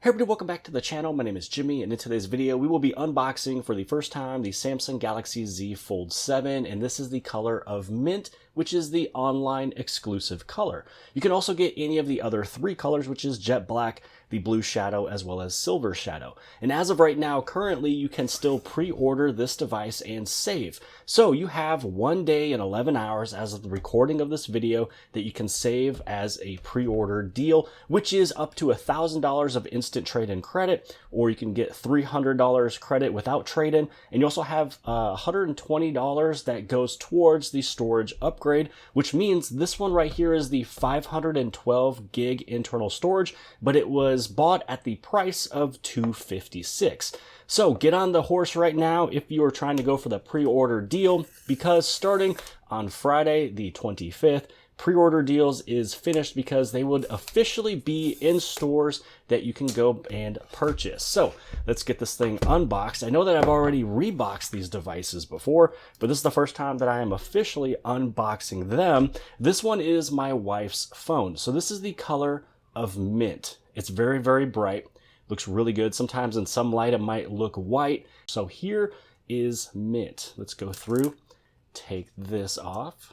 Hey everybody, welcome back to the channel. My name is Jimmy, and in today's video we will be unboxing for the first time the Samsung Galaxy Z Fold7, and this is the color of mint, which is the online exclusive color. You can also get any of the other three colors, which is jet black, the blue shadow, as well as silver shadow. And as of right now, currently you can still pre-order this device and save. So you have 1 day and 11 hours as of the recording of this video that you can save as a pre-order deal, which is up to $1,000 of instant trade-in credit, or you can get $300 credit without trade-in. And you also have $120 that goes towards the storage upgrade, which means this one right here is the 512 gig internal storage, but it was bought at the price of $256. So get on the horse right now if you are trying to go for the pre-order deal, because starting on Friday the 25th, pre-order deals is finished because they would officially be in stores that you can go and purchase. So let's get this thing unboxed. I know that I've already reboxed these devices before, but this is the first time that I am officially unboxing them. This one is my wife's phone. So this is the color of mint. It's very, very bright. Looks really good. Sometimes in some light it might look white. So here is mint. Let's go through, take this off.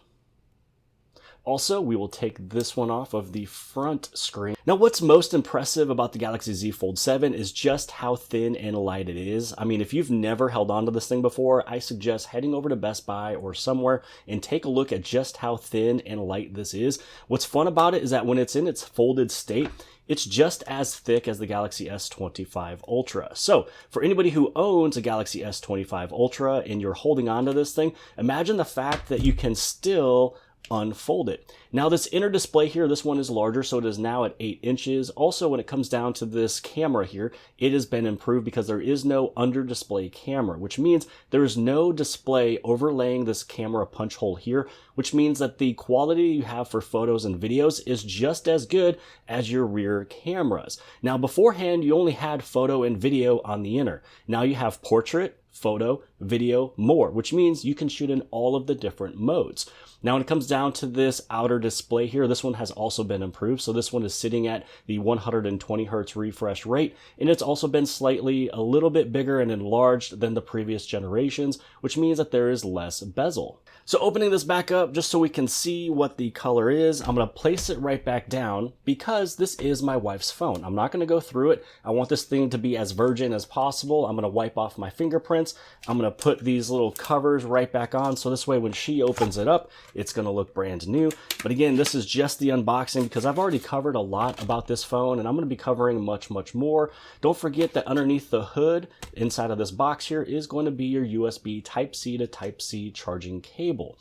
Also, we will take this one off of the front screen. Now, what's most impressive about the Galaxy Z Fold7 is just how thin and light it is. I mean, if you've never held onto this thing before, I suggest heading over to Best Buy or somewhere and take a look at just how thin and light this is. What's fun about it is that when it's in its folded state, it's just as thick as the Galaxy S25 Ultra. So for anybody who owns a Galaxy S25 Ultra and you're holding on to this thing, imagine the fact that you can still unfold it. Now this inner display here, this one is larger, so it is now at 8 inches. Also, when it comes down to this camera here, it has been improved because there is no under display camera, which means there is no display overlaying this camera punch hole here, which means that the quality you have for photos and videos is just as good as your rear cameras. Now beforehand, you only had photo and video on the inner. Now you have portrait, photo, video, more, which means you can shoot in all of the different modes. Now, when it comes down to this outer display here, this one has also been improved. So this one is sitting at the 120 hertz refresh rate, and it's also been slightly a little bit bigger and enlarged than the previous generations, which means that there is less bezel. So opening this back up, just so we can see what the color is, I'm going to place it right back down because this is my wife's phone. I'm not going to go through it. I want this thing to be as virgin as possible. I'm going to wipe off my fingerprints. I'm going to put these little covers right back on, so this way when she opens it up, it's going to look brand new. But again, this is just the unboxing because I've already covered a lot about this phone, and I'm going to be covering much more. Don't forget that underneath the hood, inside of this box here, is going to be your USB Type-C to Type-C charging cable.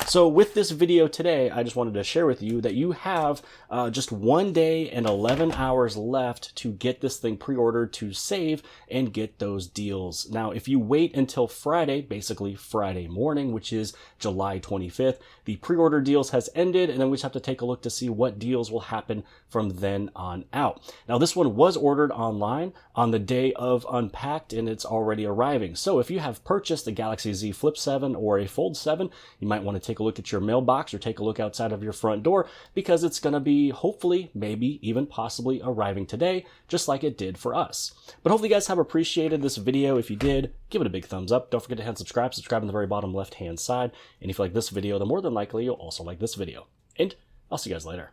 So with this video today, I just wanted to share with you that you have just 1 day and 11 hours left to get this thing pre-ordered, to save and get those deals. Now, if you wait until Friday, basically Friday morning, which is July 25th, the pre-order deals has ended, and then we just have to take a look to see what deals will happen from then on out. Now, this one was ordered online on the day of Unpacked, and it's already arriving. So if you have purchased a Galaxy Z Flip 7 or a Fold 7, you might want to take a look at your mailbox or take a look outside of your front door, because it's going to be hopefully, maybe even possibly arriving today, just like it did for us. But hopefully you guys have appreciated this video. If you did, give it a big thumbs up. Don't forget to hit subscribe on the very bottom left hand side. And if you like this video, then more than likely you'll also like this video. And I'll see you guys later.